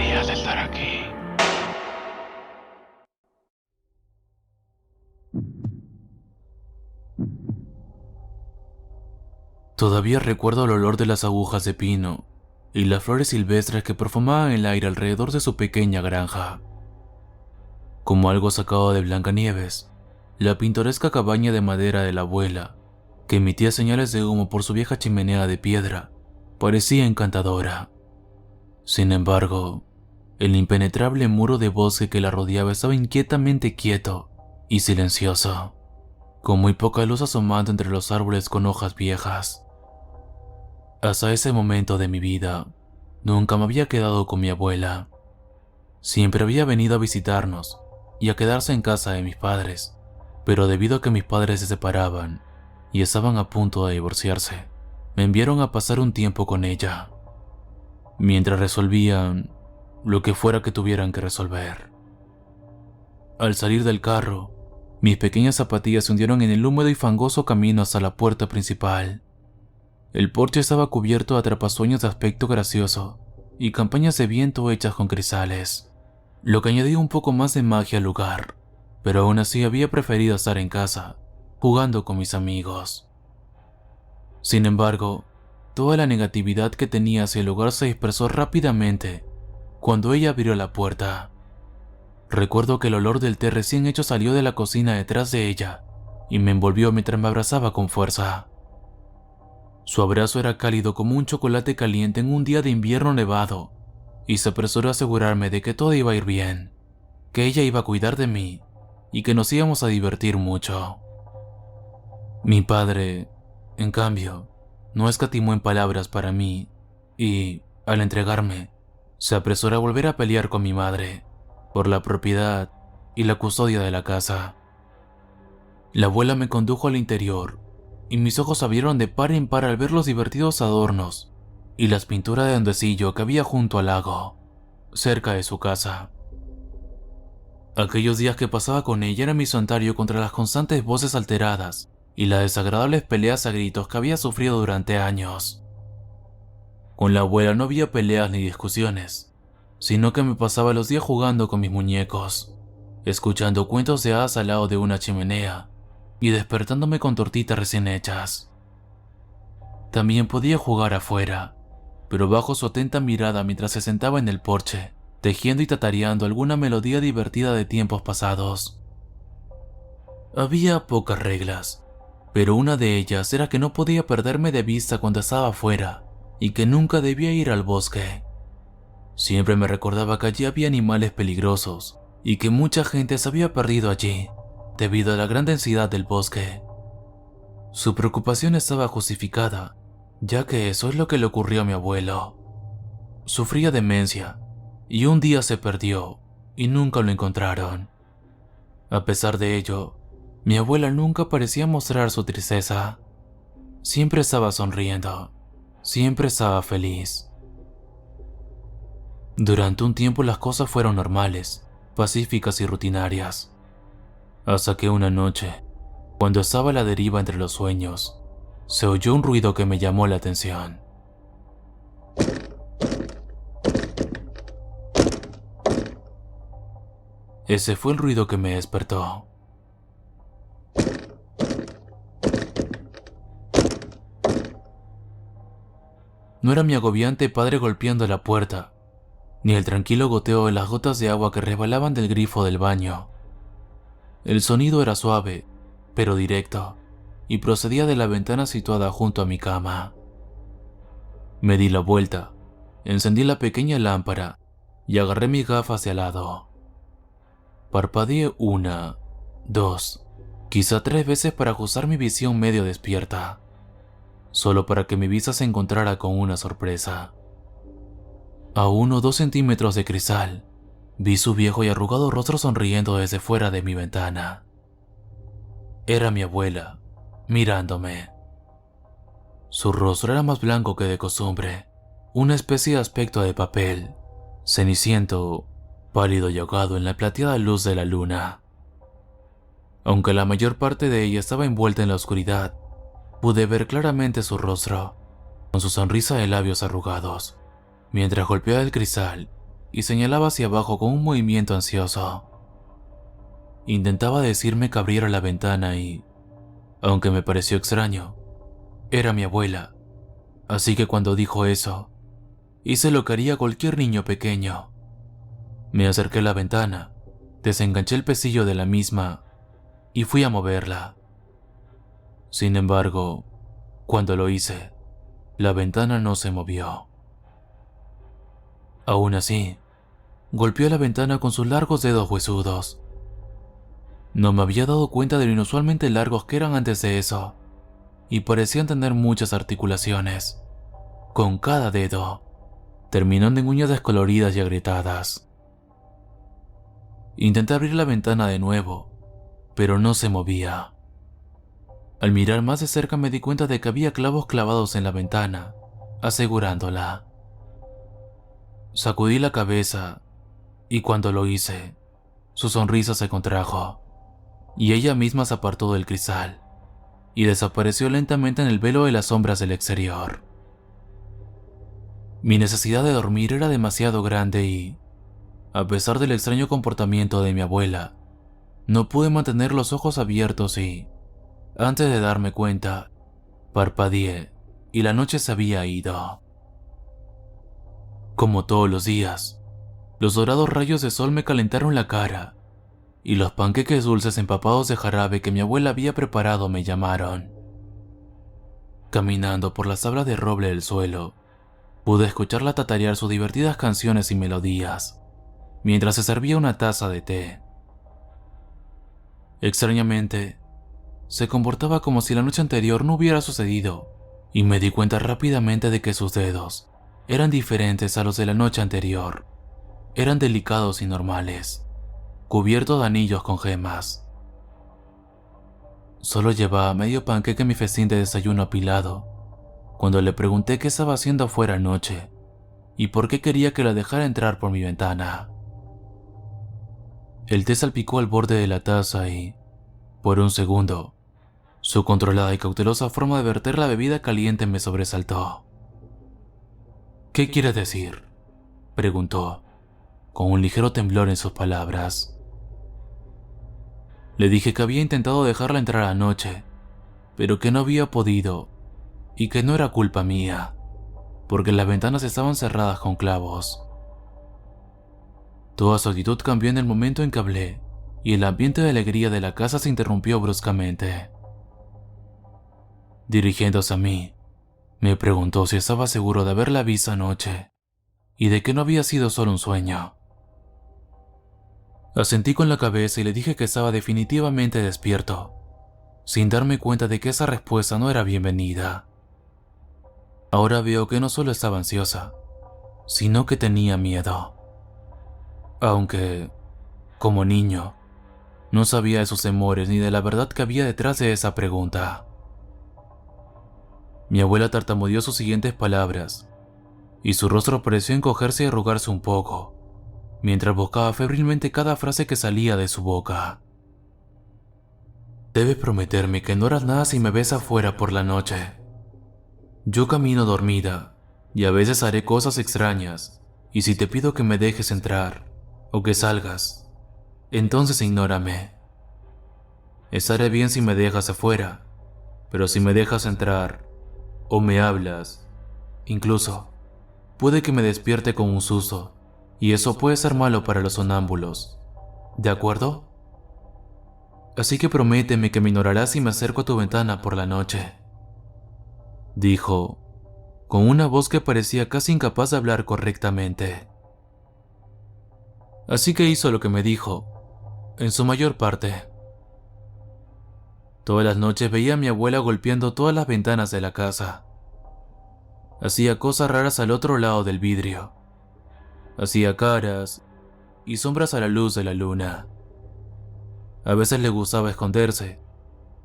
deberías estar aquí. Todavía recuerdo el olor de las agujas de pino y las flores silvestres que perfumaban el aire alrededor de su pequeña granja. Como algo sacado de Blancanieves, la pintoresca cabaña de madera de la abuela, que emitía señales de humo por su vieja chimenea de piedra, parecía encantadora. Sin embargo, el impenetrable muro de bosque que la rodeaba estaba inquietamente quieto y silencioso, con muy poca luz asomando entre los árboles con hojas viejas. Hasta ese momento de mi vida, nunca me había quedado con mi abuela. Siempre había venido a visitarnos y a quedarse en casa de mis padres, pero debido a que mis padres se separaban y estaban a punto de divorciarse, me enviaron a pasar un tiempo con ella, mientras resolvían lo que fuera que tuvieran que resolver. Al salir del carro, mis pequeñas zapatillas se hundieron en el húmedo y fangoso camino hasta la puerta principal. El porche estaba cubierto de atrapasueños de aspecto gracioso y campañas de viento hechas con cristales, lo que añadía un poco más de magia al lugar, pero aún así había preferido estar en casa, jugando con mis amigos. Sin embargo, toda la negatividad que tenía hacia el lugar se dispersó rápidamente cuando ella abrió la puerta. Recuerdo que el olor del té recién hecho salió de la cocina detrás de ella y me envolvió mientras me abrazaba con fuerza. Su abrazo era cálido como un chocolate caliente en un día de invierno nevado, y se apresuró a asegurarme de que todo iba a ir bien, que ella iba a cuidar de mí y que nos íbamos a divertir mucho. Mi padre, en cambio, no escatimó en palabras para mí y, al entregarme, se apresuró a volver a pelear con mi madre por la propiedad y la custodia de la casa. La abuela me condujo al interior y mis ojos se abrieron de par en par al ver los divertidos adornos y las pinturas de duendecillo que había junto al lago, cerca de su casa. Aquellos días que pasaba con ella eran mi santuario contra las constantes voces alteradas y las desagradables peleas a gritos que había sufrido durante años. Con la abuela no había peleas ni discusiones, sino que me pasaba los días jugando con mis muñecos, escuchando cuentos de hadas al lado de una chimenea y despertándome con tortitas recién hechas. También podía jugar afuera, pero bajo su atenta mirada mientras se sentaba en el porche, tejiendo y tatareando alguna melodía divertida de tiempos pasados. Había pocas reglas, pero una de ellas era que no podía perderme de vista cuando estaba afuera y que nunca debía ir al bosque. Siempre me recordaba que allí había animales peligrosos y que mucha gente se había perdido allí debido a la gran densidad del bosque. Su preocupación estaba justificada, ya que eso es lo que le ocurrió a mi abuelo. Sufría demencia y un día se perdió y nunca lo encontraron. A pesar de ello, mi abuela nunca parecía mostrar su tristeza. Siempre estaba sonriendo, siempre estaba feliz. Durante un tiempo las cosas fueron normales, pacíficas y rutinarias, hasta que una noche, cuando estaba a la deriva entre los sueños, se oyó un ruido que me llamó la atención. Ese fue el ruido que me despertó. No era mi agobiante padre golpeando la puerta, ni el tranquilo goteo de las gotas de agua que resbalaban del grifo del baño. El sonido era suave, pero directo, y procedía de la ventana situada junto a mi cama. Me di la vuelta, encendí la pequeña lámpara y agarré mis gafas de al lado. Parpadeé una, dos, quizá tres veces para ajustar mi visión medio despierta, solo para que mi vista se encontrara con una sorpresa. A 1 o 2 centímetros de cristal, vi su viejo y arrugado rostro sonriendo desde fuera de mi ventana. Era mi abuela, mirándome. Su rostro era más blanco que de costumbre, una especie de aspecto de papel, ceniciento, pálido y ahogado en la plateada luz de la luna. Aunque la mayor parte de ella estaba envuelta en la oscuridad, pude ver claramente su rostro, con su sonrisa de labios arrugados, mientras golpeaba el cristal y señalaba hacia abajo con un movimiento ansioso. Intentaba decirme que abriera la ventana y, aunque me pareció extraño, era mi abuela, así que cuando dijo eso, hice lo que haría cualquier niño pequeño. Me acerqué a la ventana, desenganché el pesillo de la misma y fui a moverla. Sin embargo, cuando lo hice, la ventana no se movió. Aún así, golpeó la ventana con sus largos dedos huesudos. No me había dado cuenta de lo inusualmente largos que eran antes de eso, y parecían tener muchas articulaciones, con cada dedo, terminando en uñas descoloridas y agrietadas. Intenté abrir la ventana de nuevo, pero no se movía. Al mirar más de cerca me di cuenta de que había clavos clavados en la ventana, asegurándola. Sacudí la cabeza, y cuando lo hice, su sonrisa se contrajo, y ella misma se apartó del cristal, y desapareció lentamente en el velo de las sombras del exterior. Mi necesidad de dormir era demasiado grande y, a pesar del extraño comportamiento de mi abuela, no pude mantener los ojos abiertos y, antes de darme cuenta, parpadeé y la noche se había ido. Como todos los días, los dorados rayos de sol me calentaron la cara y los panqueques dulces empapados de jarabe que mi abuela había preparado me llamaron. Caminando por las tablas de roble del suelo, pude escucharla tatarear sus divertidas canciones y melodías, mientras se servía una taza de té. Extrañamente, se comportaba como si la noche anterior no hubiera sucedido, y me di cuenta rápidamente de que sus dedos eran diferentes a los de la noche anterior. Eran delicados y normales, cubiertos de anillos con gemas. Solo llevaba medio panqueque en mi festín de desayuno apilado, cuando le pregunté qué estaba haciendo afuera anoche y por qué quería que la dejara entrar por mi ventana. El té salpicó al borde de la taza y, por un segundo, su controlada y cautelosa forma de verter la bebida caliente me sobresaltó. ¿Qué quieres decir?, preguntó, con un ligero temblor en sus palabras. Le dije que había intentado dejarla entrar anoche, pero que no había podido y que no era culpa mía, porque las ventanas estaban cerradas con clavos. Toda su actitud cambió en el momento en que hablé, y el ambiente de alegría de la casa se interrumpió bruscamente. Dirigiéndose a mí, me preguntó si estaba seguro de haberla visto anoche, y de que no había sido solo un sueño. Asentí con la cabeza y le dije que estaba definitivamente despierto, sin darme cuenta de que esa respuesta no era bienvenida. Ahora veo que no solo estaba ansiosa, sino que tenía miedo. Aunque, como niño, no sabía de sus temores ni de la verdad que había detrás de esa pregunta. Mi abuela tartamudeó sus siguientes palabras, y su rostro pareció encogerse y arrugarse un poco, mientras buscaba febrilmente cada frase que salía de su boca. Debes prometerme que no harás nada si me ves afuera por la noche. Yo camino dormida, y a veces haré cosas extrañas, y si te pido que me dejes entrar, o que salgas, entonces ignórame. Estaré bien si me dejas afuera, pero si me dejas entrar, o me hablas, incluso, puede que me despierte con un susto, y eso puede ser malo para los sonámbulos. ¿De acuerdo? Así que prométeme que me ignorarás si me acerco a tu ventana por la noche, dijo, con una voz que parecía casi incapaz de hablar correctamente. Así que hizo lo que me dijo, en su mayor parte. Todas las noches veía a mi abuela golpeando todas las ventanas de la casa. Hacía cosas raras al otro lado del vidrio. Hacía caras y sombras a la luz de la luna. A veces le gustaba esconderse,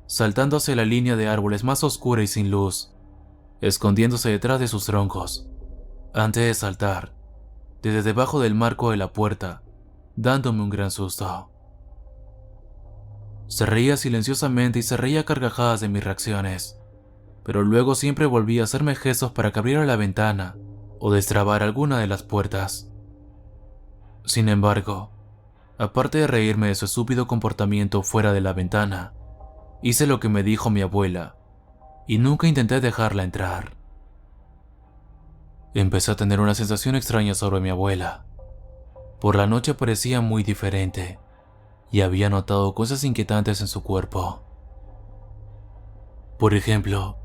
saltando hacia la línea de árboles más oscura y sin luz, escondiéndose detrás de sus troncos, antes de saltar, desde debajo del marco de la puerta, dándome un gran susto. Se reía silenciosamente y se reía a carcajadas de mis reacciones, pero luego siempre volvía a hacerme gestos para que abriera la ventana o destrabar alguna de las puertas. Sin embargo, aparte de reírme de su estúpido comportamiento fuera de la ventana, hice lo que me dijo mi abuela y nunca intenté dejarla entrar. Empecé a tener una sensación extraña sobre mi abuela. Por la noche parecía muy diferente y había notado cosas inquietantes en su cuerpo. Por ejemplo,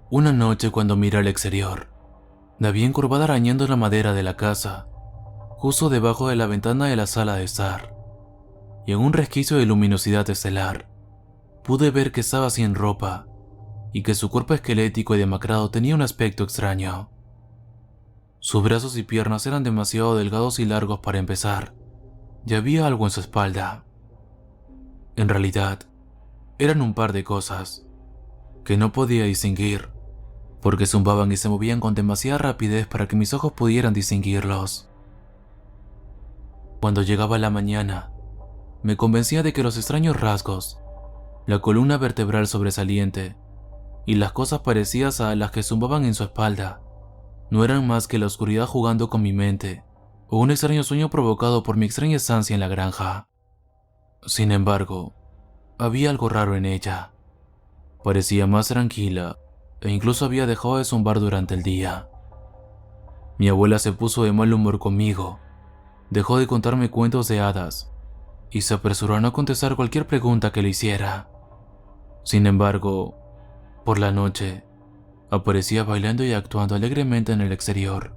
una noche cuando miré al exterior, la vi encorvada arañando la madera de la casa, justo debajo de la ventana de la sala de estar, y en un resquicio de luminosidad estelar, pude ver que estaba sin ropa y que su cuerpo esquelético y demacrado tenía un aspecto extraño. Sus brazos y piernas eran demasiado delgados y largos para empezar, y había algo en su espalda. En realidad, eran un par de cosas que no podía distinguir, porque zumbaban y se movían con demasiada rapidez para que mis ojos pudieran distinguirlos. Cuando llegaba la mañana, me convencía de que los extraños rasgos, la columna vertebral sobresaliente y las cosas parecidas a las que zumbaban en su espalda no eran más que la oscuridad jugando con mi mente o un extraño sueño provocado por mi extraña estancia en la granja. Sin embargo, había algo raro en ella. Parecía más tranquila e incluso había dejado de zumbar durante el día. Mi abuela se puso de mal humor conmigo, dejó de contarme cuentos de hadas y se apresuró a no contestar cualquier pregunta que le hiciera. Sin embargo, por la noche, aparecía bailando y actuando alegremente en el exterior,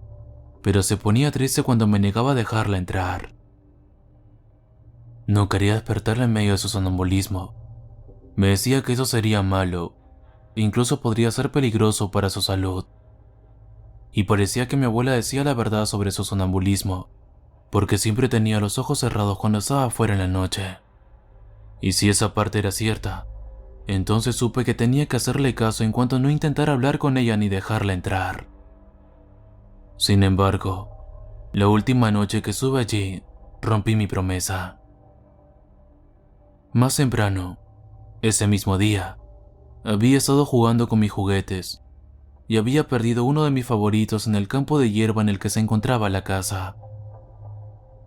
pero se ponía triste cuando me negaba a dejarla entrar. No quería despertarla en medio de su sonambulismo. Me decía que eso sería malo, incluso podría ser peligroso para su salud. Y parecía que mi abuela decía la verdad sobre su sonambulismo, porque siempre tenía los ojos cerrados cuando estaba afuera en la noche. Y si esa parte era cierta, entonces supe que tenía que hacerle caso en cuanto no intentara hablar con ella ni dejarla entrar. Sin embargo, la última noche que estuve allí, rompí mi promesa. Más temprano, ese mismo día, había estado jugando con mis juguetes y había perdido uno de mis favoritos en el campo de hierba en el que se encontraba la casa.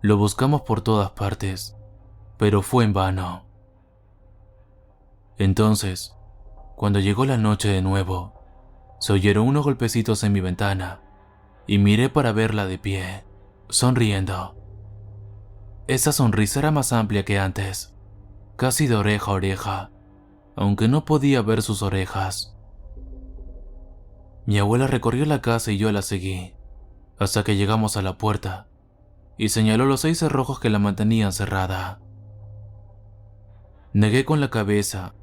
Lo buscamos por todas partes, pero fue en vano. Entonces, cuando llegó la noche de nuevo, se oyeron unos golpecitos en mi ventana y miré para verla de pie, sonriendo. Esa sonrisa era más amplia que antes, casi de oreja a oreja, aunque no podía ver sus orejas. Mi abuela recorrió la casa y yo la seguí, hasta que llegamos a la puerta, y señaló los 6 cerrojos que la mantenían cerrada. Negué con la cabeza,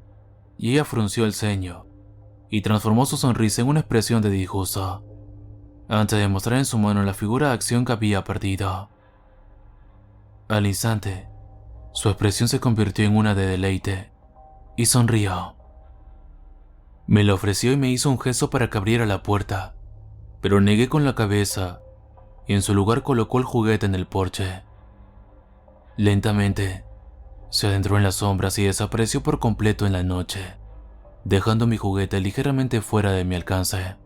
y ella frunció el ceño, y transformó su sonrisa en una expresión de disgusto, antes de mostrar en su mano la figura de acción que había perdido. Al instante, su expresión se convirtió en una de deleite, y sonrió. Me la ofreció y me hizo un gesto para que abriera la puerta, pero negué con la cabeza, y en su lugar colocó el juguete en el porche. Lentamente, se adentró en las sombras y desapareció por completo en la noche, dejando mi juguete ligeramente fuera de mi alcance.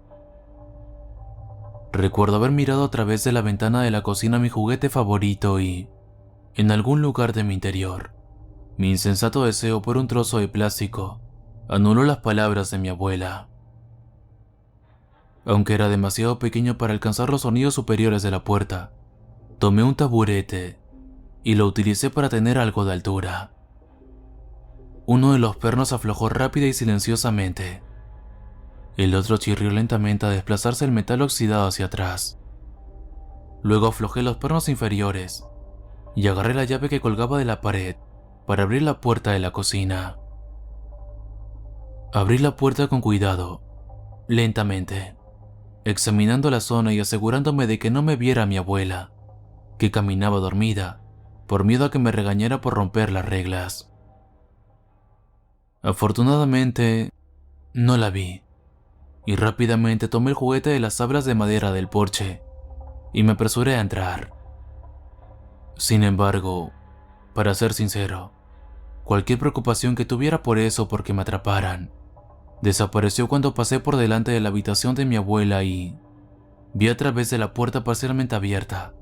Recuerdo haber mirado a través de la ventana de la cocina mi juguete favorito y, en algún lugar de mi interior, mi insensato deseo por un trozo de plástico anuló las palabras de mi abuela. Aunque era demasiado pequeño para alcanzar los sonidos superiores de la puerta, tomé un taburete y lo utilicé para tener algo de altura. Uno de los pernos aflojó rápida y silenciosamente. El otro chirrió lentamente a desplazarse el metal oxidado hacia atrás. Luego aflojé los pernos inferiores y agarré la llave que colgaba de la pared para abrir la puerta de la cocina. Abrí la puerta con cuidado, lentamente, examinando la zona y asegurándome de que no me viera mi abuela, que caminaba dormida, por miedo a que me regañara por romper las reglas. Afortunadamente, no la vi, y rápidamente tomé el juguete de las tablas de madera del porche y me apresuré a entrar. Sin embargo, para ser sincero, cualquier preocupación que tuviera por eso porque me atraparan, desapareció cuando pasé por delante de la habitación de mi abuela y vi a través de la puerta parcialmente abierta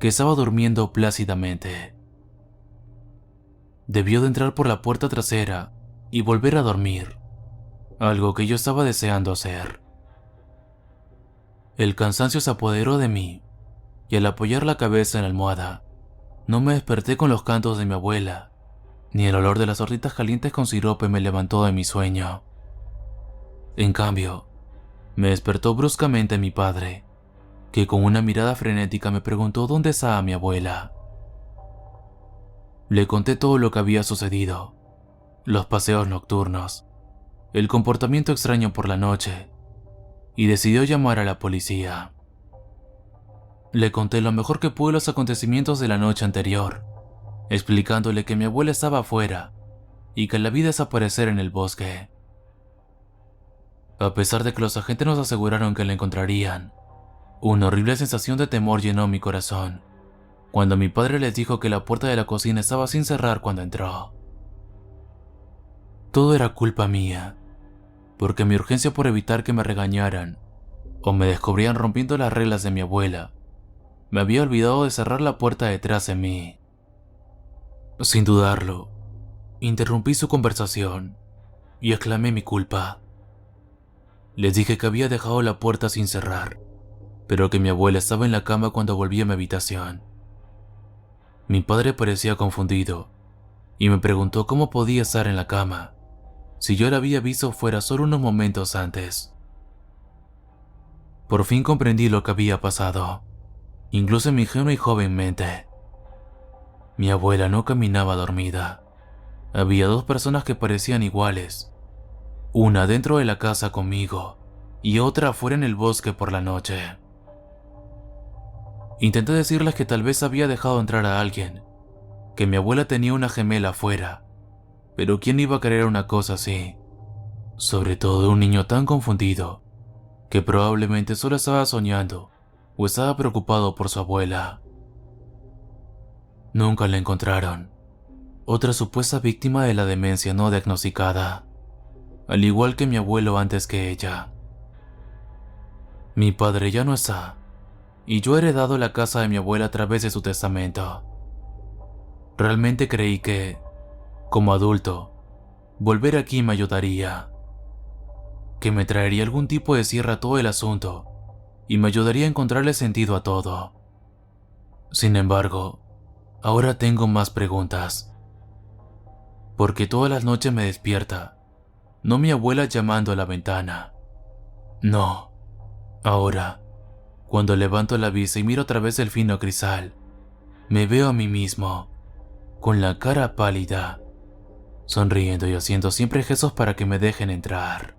que estaba durmiendo plácidamente. Debió de entrar por la puerta trasera y volver a dormir, algo que yo estaba deseando hacer. El cansancio se apoderó de mí, y al apoyar la cabeza en la almohada, no me desperté con los cantos de mi abuela, ni el olor de las tortitas calientes con sirope me levantó de mi sueño. En cambio, me despertó bruscamente mi padre, que con una mirada frenética me preguntó dónde estaba mi abuela. Le conté todo lo que había sucedido, los paseos nocturnos, el comportamiento extraño por la noche, y decidió llamar a la policía. Le conté lo mejor que pude los acontecimientos de la noche anterior, explicándole que mi abuela estaba afuera y que la vi desaparecer en el bosque. A pesar de que los agentes nos aseguraron que la encontrarían, una horrible sensación de temor llenó mi corazón cuando mi padre les dijo que la puerta de la cocina estaba sin cerrar cuando entró. Todo era culpa mía, porque mi urgencia por evitar que me regañaran o me descubrían rompiendo las reglas de mi abuela, me había olvidado de cerrar la puerta detrás de mí. Sin dudarlo, interrumpí su conversación y exclamé mi culpa. Les dije que había dejado la puerta sin cerrar, pero que mi abuela estaba en la cama cuando volví a mi habitación. Mi padre parecía confundido y me preguntó cómo podía estar en la cama si yo la había visto fuera solo unos momentos antes. Por fin comprendí lo que había pasado, incluso en mi ingenua y joven mente. Mi abuela no caminaba dormida. Había dos personas que parecían iguales, una dentro de la casa conmigo y otra afuera en el bosque por la noche. Intenté decirles que tal vez había dejado entrar a alguien, que mi abuela tenía una gemela afuera, pero ¿quién iba a creer una cosa así? Sobre todo un niño tan confundido, que probablemente solo estaba soñando o estaba preocupado por su abuela. Nunca la encontraron, otra supuesta víctima de la demencia no diagnosticada, al igual que mi abuelo antes que ella. Mi padre ya no está, y yo he heredado la casa de mi abuela a través de su testamento. Realmente creí que, como adulto, volver aquí me ayudaría, que me traería algún tipo de cierre a todo el asunto y me ayudaría a encontrarle sentido a todo. Sin embargo, ahora tengo más preguntas. Porque todas las noches me despierta, no mi abuela llamando a la ventana. No, ahora, cuando levanto la vista y miro a través del fino cristal, me veo a mí mismo, con la cara pálida, sonriendo y haciendo siempre gestos para que me dejen entrar.